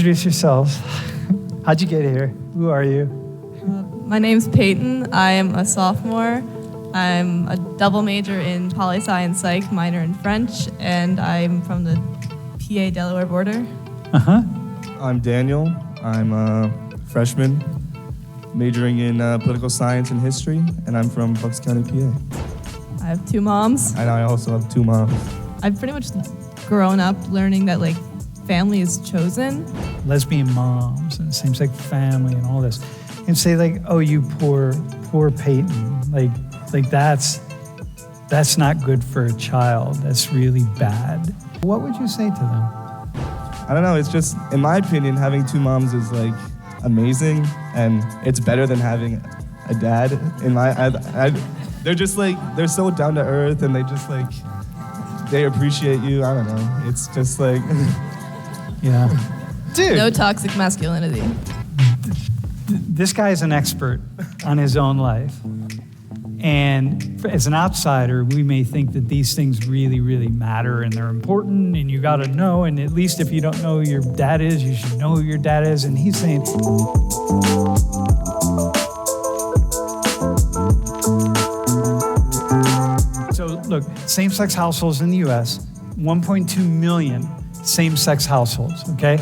introduce yourselves. How'd you get here? Who are you? My name's Peyton. I am a sophomore. I'm a double major in poli-sci and psych, minor in French, and I'm from the PA Delaware border. I'm Daniel. I'm a freshman, majoring in political science and history, and I'm from Bucks County, PA. I have two moms. And I also have two moms. I've pretty much grown up learning that family is chosen. Lesbian moms and same-sex family and all this. And say oh, you poor Peyton. That's not good for a child. That's really bad. What would you say to them? I don't know, it's just, in my opinion, having two moms is amazing, and it's better than having a dad. They're just they're so down to earth, and they just they appreciate you. I don't know, it's just Yeah. Dude. No toxic masculinity. This guy is an expert on his own life. And as an outsider, we may think that these things really, really matter and they're important and you got to know. And at least if you don't know who your dad is, you should know who your dad is. And he's saying, so look, same-sex households in the U.S., 1.2 million same-sex households, okay?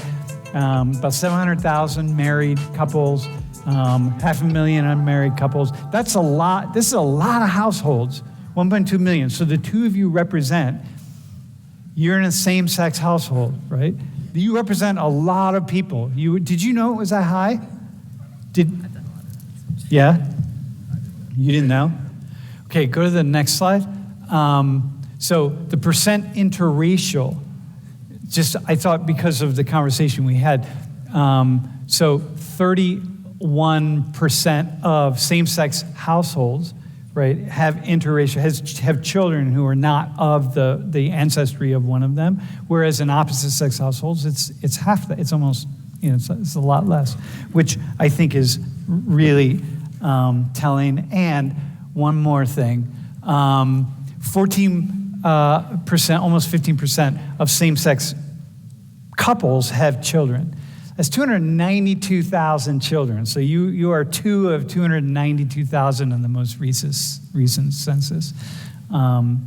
About 700,000 married couples, 500,000 unmarried couples. That's a lot. This is a lot of households, 1.2 million. So the two of you represent, you're in a same-sex household, right? You represent a lot of people. Did you know it was that high? Yeah? You didn't know? Okay, go to the next slide. So the percent interracial, I thought because of the conversation we had, so 31% of same-sex households, right, have interracial, have children who are not of the ancestry of one of them, whereas in opposite-sex households, it's half that. It's almost, it's a lot less, which I think is really telling. And one more thing, 14%, almost 15% of same-sex couples have children. That's 292,000 children. So you are two of 292,000 in the most recent census. And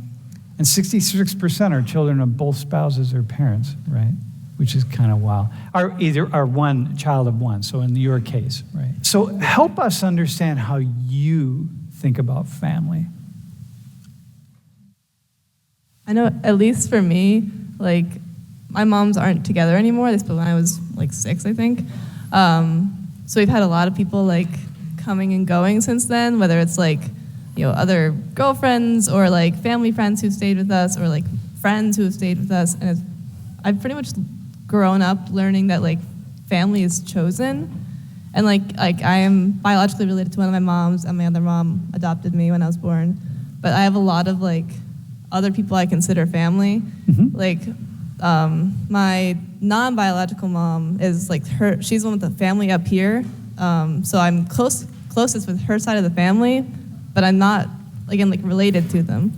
66% are children of both spouses or parents, right? Which is kind of wild. Are one child of one, so in your case, right? So help us understand how you think about family. I know, at least for me, my moms aren't together anymore. They split when I was 6, I think. So we've had a lot of people coming and going since then, whether it's other girlfriends or family friends who stayed with us or friends who have stayed with us. And I've pretty much grown up learning that family is chosen. And I am biologically related to one of my moms, and my other mom adopted me when I was born. But I have a lot of other people I consider family. Mm-hmm. My non-biological mom is she's the one with the family up here. So I'm closest with her side of the family, but I'm not, related to them.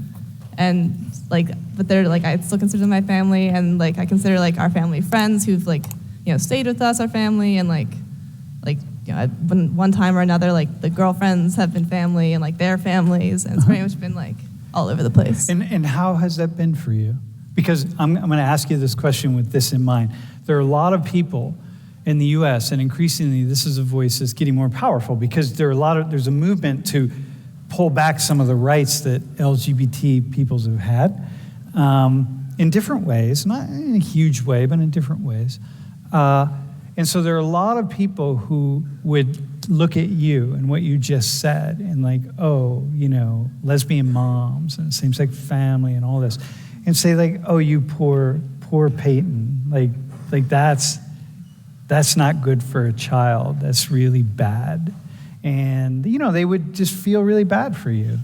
And but they're I still consider them my family, and I consider our family friends who've stayed with us, our family, and one time or another, the girlfriends have been family and their families, and it's pretty much been all over the place. And how has that been for you? Because I'm going to ask you this question with this in mind. There are a lot of people in the U.S., and increasingly this is a voice that's getting more powerful because there's a movement to pull back some of the rights that LGBT peoples have had in different ways, not in a huge way, but in different ways. And so there are a lot of people who would look at you and what you just said and lesbian moms and same-sex family and all this, and say oh, you poor Peyton. That's not good for a child. That's really bad. And they would just feel really bad for you.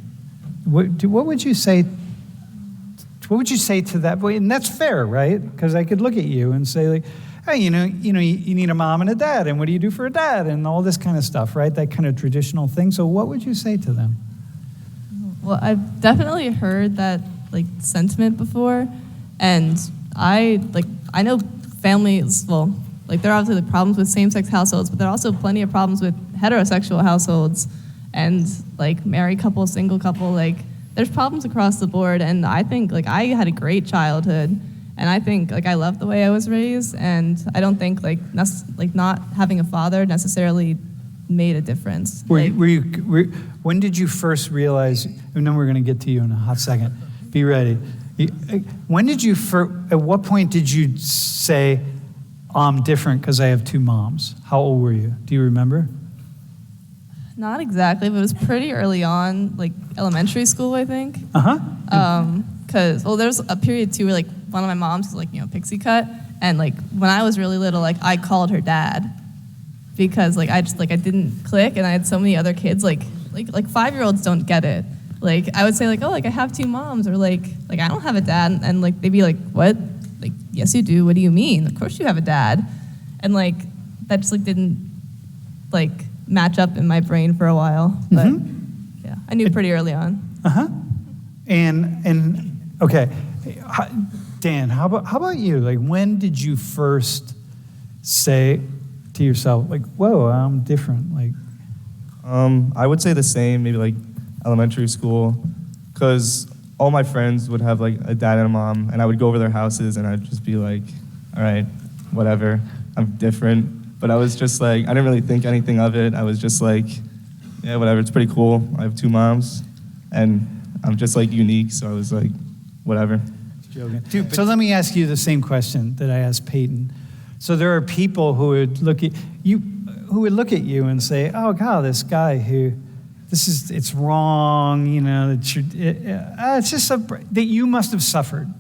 What would you say? What would you say to that? And that's fair, right? Because I could look at you and say hey, you need a mom and a dad, and what do you do for a dad, and all this kind of stuff, right? That kind of traditional thing. So what would you say to them? Well, I've definitely heard that sentiment before, and I know families. Well, Like, there are obviously like problems with same-sex households, but there are also plenty of problems with heterosexual households and like married couple, single couple. Like, there's problems across the board, and I think like I had a great childhood, and I think like I love the way I was raised, and I don't think like not having a father necessarily made a difference. When did you first realize? And then we're going to get to you in a hot second. Be ready. When did you at what point did you say, I'm different because I have two moms? How old were you? Do you remember? Not exactly, but it was pretty early on, like elementary school, I think. Because there was a period too where like one of my moms was like, pixie cut, and like when I was really little, like I called her dad because like I didn't click, and I had so many other kids like 5-year-olds don't get it. Like I would say like, oh, like I have two moms, or like I don't have a dad, and like they'd be like, what? Like, yes you do. What do you mean? Of course you have a dad. And like that just like didn't like match up in my brain for a while. But yeah, I knew pretty early on. And okay, Dan, how about you? Like, when did you first say to yourself, like, whoa, I'm different? Like, I would say the same, maybe like elementary school, because all my friends would have like a dad and a mom, and I would go over their houses and I'd just be like, all right, whatever, I'm different. But I was just like, I didn't really think anything of it. I was just like, yeah, whatever, it's pretty cool. I have two moms, and I'm just like unique, so I was like, whatever. Dude, so let me ask you the same question that I asked Peyton. So there are people who would look at you and say, oh God, this guy who, it's wrong, it's just that you must have suffered.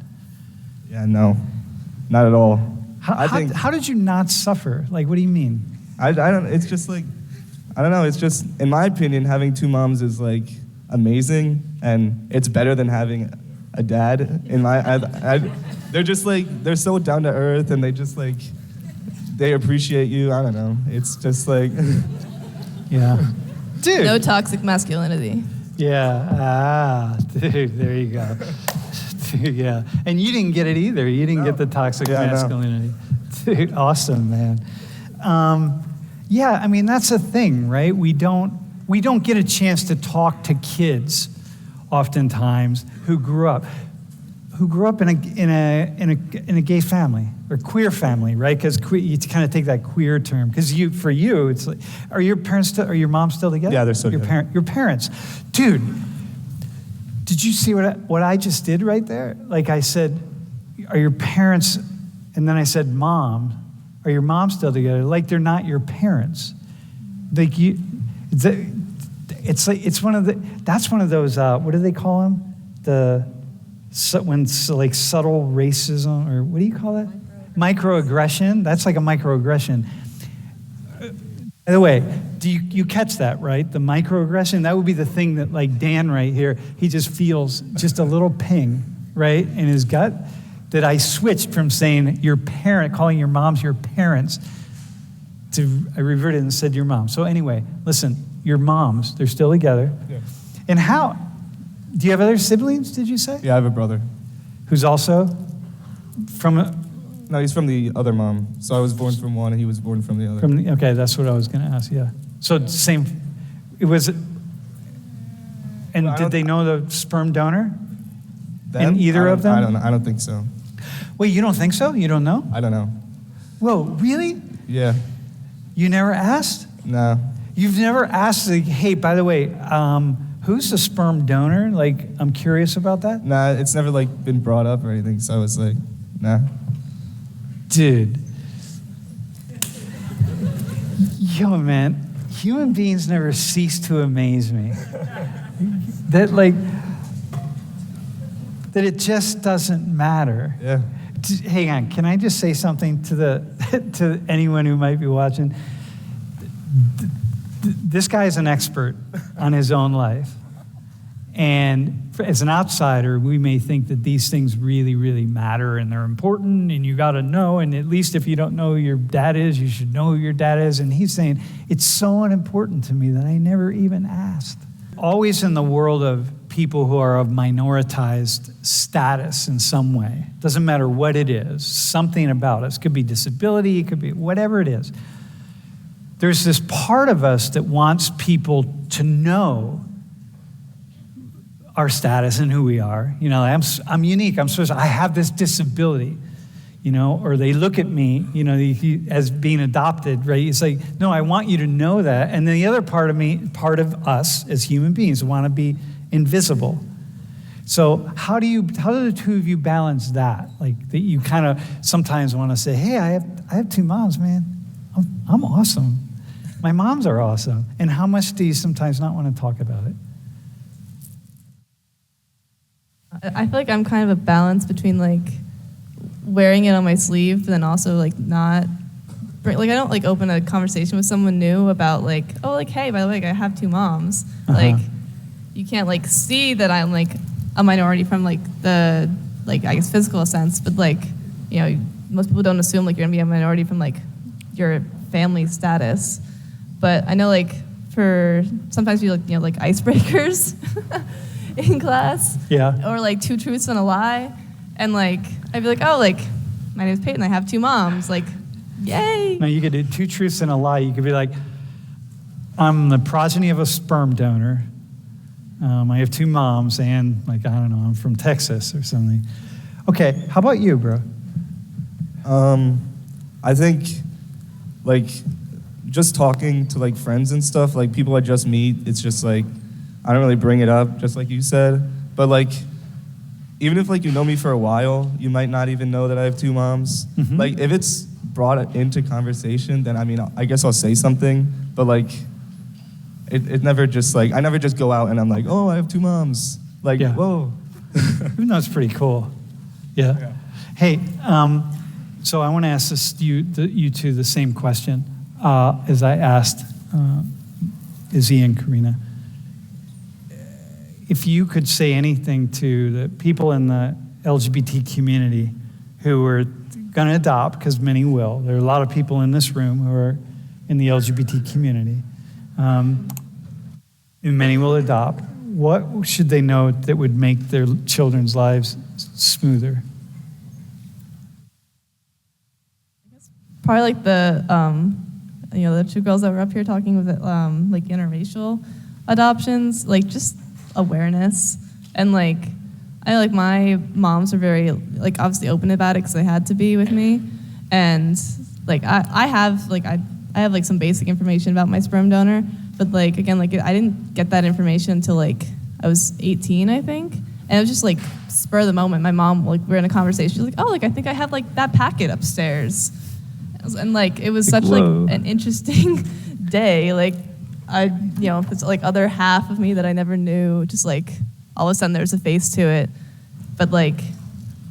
Yeah, no, not at all. How did you not suffer? Like, what do you mean? I don't, it's just like, I don't know, it's just, in my opinion, having two moms is like amazing, and it's better than having a dad. They're just like, they're so down to earth, and they just like, they appreciate you. I don't know, it's just like, yeah. Dude. No toxic masculinity. Yeah, dude, there you go. Dude, yeah, and you didn't get it either. You didn't get the toxic masculinity. No. Dude, awesome, man. Yeah, I mean, that's a thing, right? We don't get a chance to talk to kids oftentimes who grew up in a gay family or queer family, right? Because you kind of take that queer term. Because for you, it's like, are your moms still together? Yeah, they're still together. Your parents, dude. Did you see what I just did right there? Like I said, are your parents? And then I said, Mom, are your moms still together? Like they're not your parents. Like you, it's one of the. That's one of those. What do they call them? Like subtle racism, or what do you call it? Microaggression. That's like a microaggression. By the way, do you catch that, right? The microaggression, that would be the thing that like Dan right here, he just feels just a little ping, right, in his gut, that I switched from saying your parent, calling your moms your parents, to I reverted and said your mom. So anyway, listen, your moms, they're still together. Yeah. And how, do you have other siblings, did you say? Yeah, I have a brother. Who's also from No, he's from the other mom. So I was born from one, and he was born from the other. Okay, that's what I was going to ask, yeah. So same, it was, and Well, did they know the sperm donor? Them? In either of them? I don't know. I don't think so. Wait, you don't think so? You don't know? I don't know. Whoa, really? Yeah. You never asked? No. You've never asked, like, hey, by the way, who's the sperm donor? Like, I'm curious about that. Nah, it's never like been brought up or anything. So I was like, nah. Dude. Yo, man, human beings never cease to amaze me. That it just doesn't matter. Yeah. Hang on, can I just say something to anyone who might be watching? This guy's an expert on his own life. And as an outsider, we may think that these things really, really matter and they're important and you got to know. And at least if you don't know who your dad is, you should know who your dad is. And he's saying, it's so unimportant to me that I never even asked. Always in the world of people who are of minoritized status in some way. Doesn't matter what it is, something about us. Could be disability, it could be whatever it is. There's this part of us that wants people to know our status and who we are. You know, I'm unique, I'm special, I have this disability. You know, or they look at me, you know, as being adopted, right? It's like, no, I want you to know that. And then the other part of us as human beings want to be invisible. So how do the two of you balance that? Like that you kind of sometimes want to say, hey, I have two moms, man. I'm awesome. My moms are awesome. And how much do you sometimes not want to talk about it? I feel like I'm kind of a balance between like wearing it on my sleeve, but then also like not I don't like open a conversation with someone new about like, oh, like, hey, by the way, like, I have two moms. Like, you can't like see that I'm like a minority from like the like I guess physical sense, but like, you know, most people don't assume like you're gonna be a minority from like your family status. But I know like for sometimes we like, you know, like icebreakers in class, or like two truths and a lie. And like, I'd be like, oh, like, my name's Peyton, I have two moms, like, yay. No, you could do two truths and a lie. You could be like, I'm the progeny of a sperm donor. I have two moms, and like, I don't know, I'm from Texas or something. Okay, how about you, bro? I think, like, just talking to like friends and stuff, like people I just meet, it's just like, I don't really bring it up, just like you said. But like, even if like you know me for a while, you might not even know that I have two moms. Mm-hmm. Like if it's brought into conversation, then I mean, I guess I'll say something, but like it never just like, I never just go out and I'm like, oh, I have two moms. Like, whoa. Even though it's pretty cool. Yeah. Hey, so I want to ask you two the same question as I asked Izzy and Karina. If you could say anything to the people in the LGBT community who are going to adopt, because many will. There are a lot of people in this room who are in the LGBT community. And many will adopt. What should they know that would make their children's lives smoother? Probably like the, you know, the two girls that were up here talking with like interracial adoptions, like just awareness. And like, I know like my moms are very like obviously open about it because they had to be with me. And like I have like some basic information about my sperm donor, but like again, like I didn't get that information until like I was 18, I think. And it was just like spur of the moment. My mom, like we were in a conversation, she was like, oh, like I think I have like that packet upstairs. And like it was such like an interesting day. Like I, you know, it's like other half of me that I never knew, just like all of a sudden there's a face to it. But like,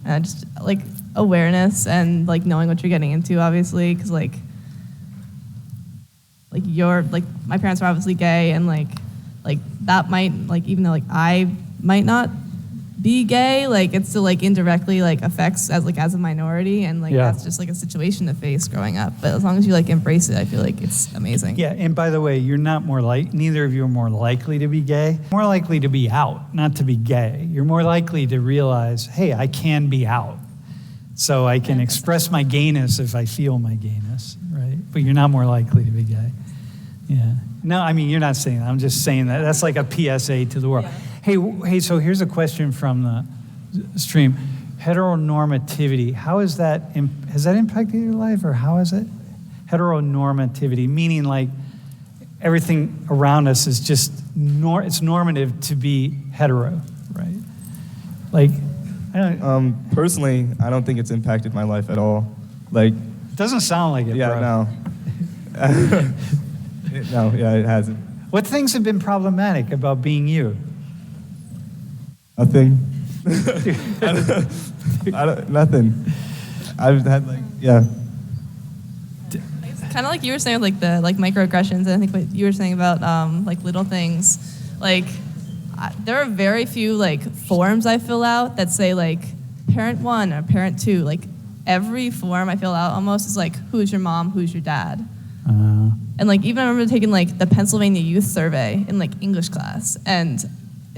just like awareness and like knowing what you're getting into, obviously, because like you're like my parents are obviously gay, and like that might like even though like I might not be gay, like it still like indirectly like affects as a minority, and like that's just like a situation to face growing up. But as long as you like embrace it, I feel like it's amazing. Yeah, and by the way, you're not neither of you are more likely to be gay. More likely to be out, not to be gay. You're more likely to realize, hey, I can be out. So I can express my gayness if I feel my gayness, right? But you're not more likely to be gay. Yeah. No, I mean, you're not saying that. I'm just saying that. That's like a PSA to the world. Yeah. Hey, so here's a question from the stream. Heteronormativity, has that impacted your life, or how is it? Heteronormativity, meaning like everything around us is just, it's normative to be hetero, right? Like, I don't personally, I don't think it's impacted my life at all. Like, it doesn't sound like it, bro. No. No, it hasn't. What things have been problematic about being you? Nothing. Nothing. I've had kind of like you were saying with like the like microaggressions, and I think what you were saying about like little things. Like there are very few like forms I fill out that say like parent 1 or parent 2. Like every form I fill out almost is like, who's your mom, who's your dad? And like even I remember taking like the Pennsylvania Youth Survey in like English class, and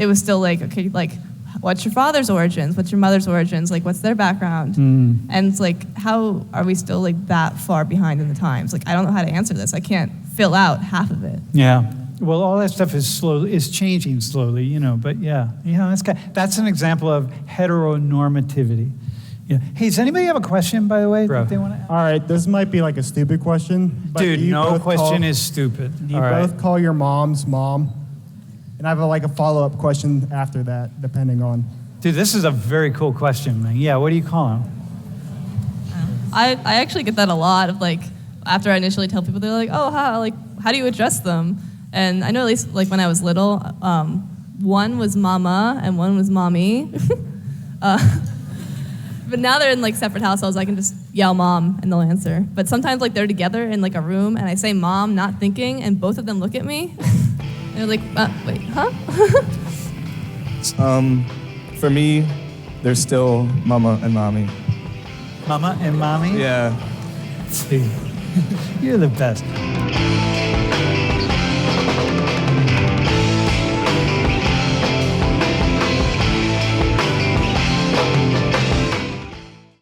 it was still like, okay, like, what's your father's origins? What's your mother's origins? Like, what's their background? And it's like, how are we still like that far behind in the times? Like, I don't know how to answer this. I can't fill out half of it. Yeah. Well, all that stuff is changing slowly, you know. But yeah, that's an example of heteronormativity. Yeah. Hey, does anybody have a question, by the way, that they want to ask? All right, this might be like a stupid question. But Dude, no question is stupid. Do you both call your mom's mom? And I have a follow-up question after that, depending on. Dude, this is a very cool question, man. Yeah, what do you call him? I actually get that a lot of like, after I initially tell people, they're like, oh, how do you address them? And I know at least like when I was little, one was mama and one was mommy. But now they're in like separate households. I can just yell mom and they'll answer. But sometimes like they're together in like a room and I say mom, not thinking, and both of them look at me. They're like, wait, huh? For me, there's still mama and mommy. Mama and mommy? Yeah. See, you're the best.